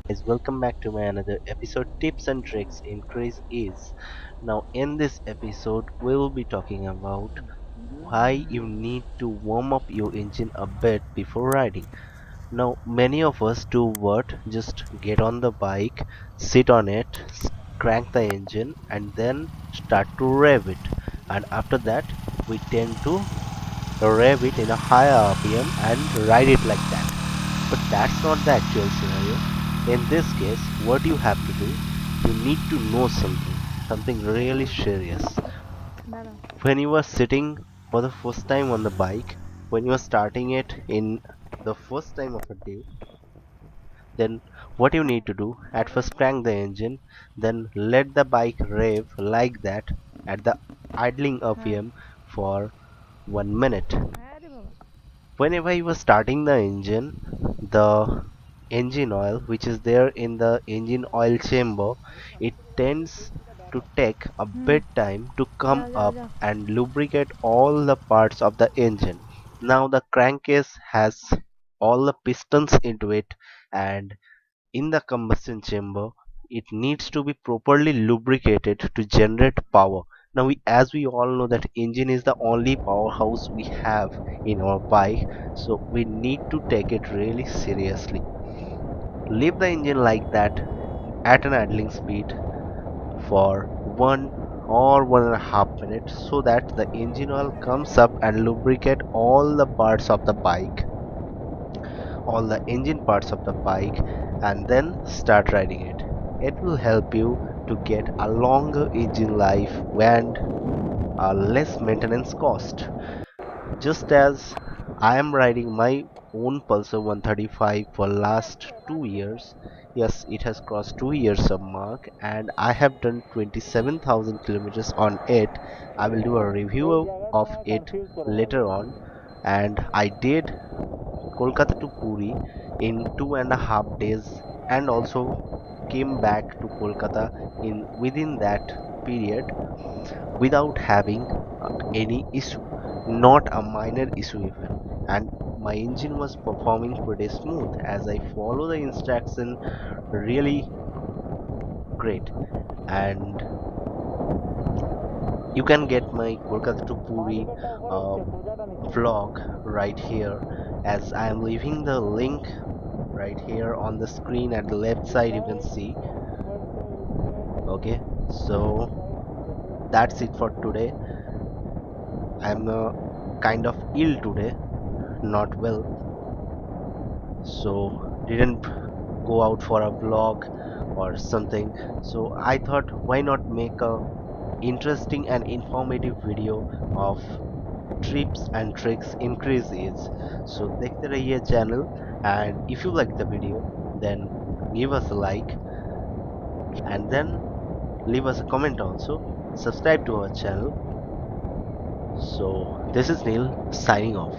guys, welcome back to my another episode Tips and Tricks Increase Ease. Now in this episode we will be talking about why you need to warm up your engine a bit before riding. Now many of us do what? Just get on the bike, sit on it, crank the engine and then start to rev it. And after that we tend to rev it in a higher RPM and ride it like that. But that's not the actual scenario. In this case, what you have to do, you need to know something really serious. When you are sitting for the first time on the bike, when you are starting it in the first time of a day, then what you need to do, at first crank the engine, then let the bike rev like that at the idling RPM for 1 minute. Whenever you are starting the engine, the engine oil which is there in the engine oil chamber, it tends to take a bit time to come up and lubricate all the parts of the engine. Now the crankcase has all the pistons into it, and in the combustion chamber it needs to be properly lubricated to generate power. Now as we all know that engine is the only powerhouse we have in our bike, so we need to take it really seriously. Leave the engine like that at an idling speed for 1 or 1.5 minutes so that the engine oil comes up and lubricate all the engine parts of the bike, and then start riding it. It will help you to get a longer engine life and a less maintenance cost. Just as I am riding my own Pulsar 135 for last 2 years, yes, it has crossed 2 years of mark, and I have done 27,000 kilometers on it. I will do a review of it later on, and I did Kolkata to Puri in 2.5 days, and also came back to Kolkata in within that period without having any issue, not a minor issue even. And my engine was performing pretty smooth as I follow the instruction really great. And you can get my Kolkata to Puri vlog right here, as I am leaving the link right here on the screen at the left side. You can see. Okay, so that's it for today. I'm kind of ill today, not well, so didn't go out for a vlog or something. So I thought, why not make a interesting and informative video of tips and tricks increase age. So देखते रहिए channel, and if you like the video then give us a like, and then leave us a comment also. Subscribe to our channel. So this is Neil signing off.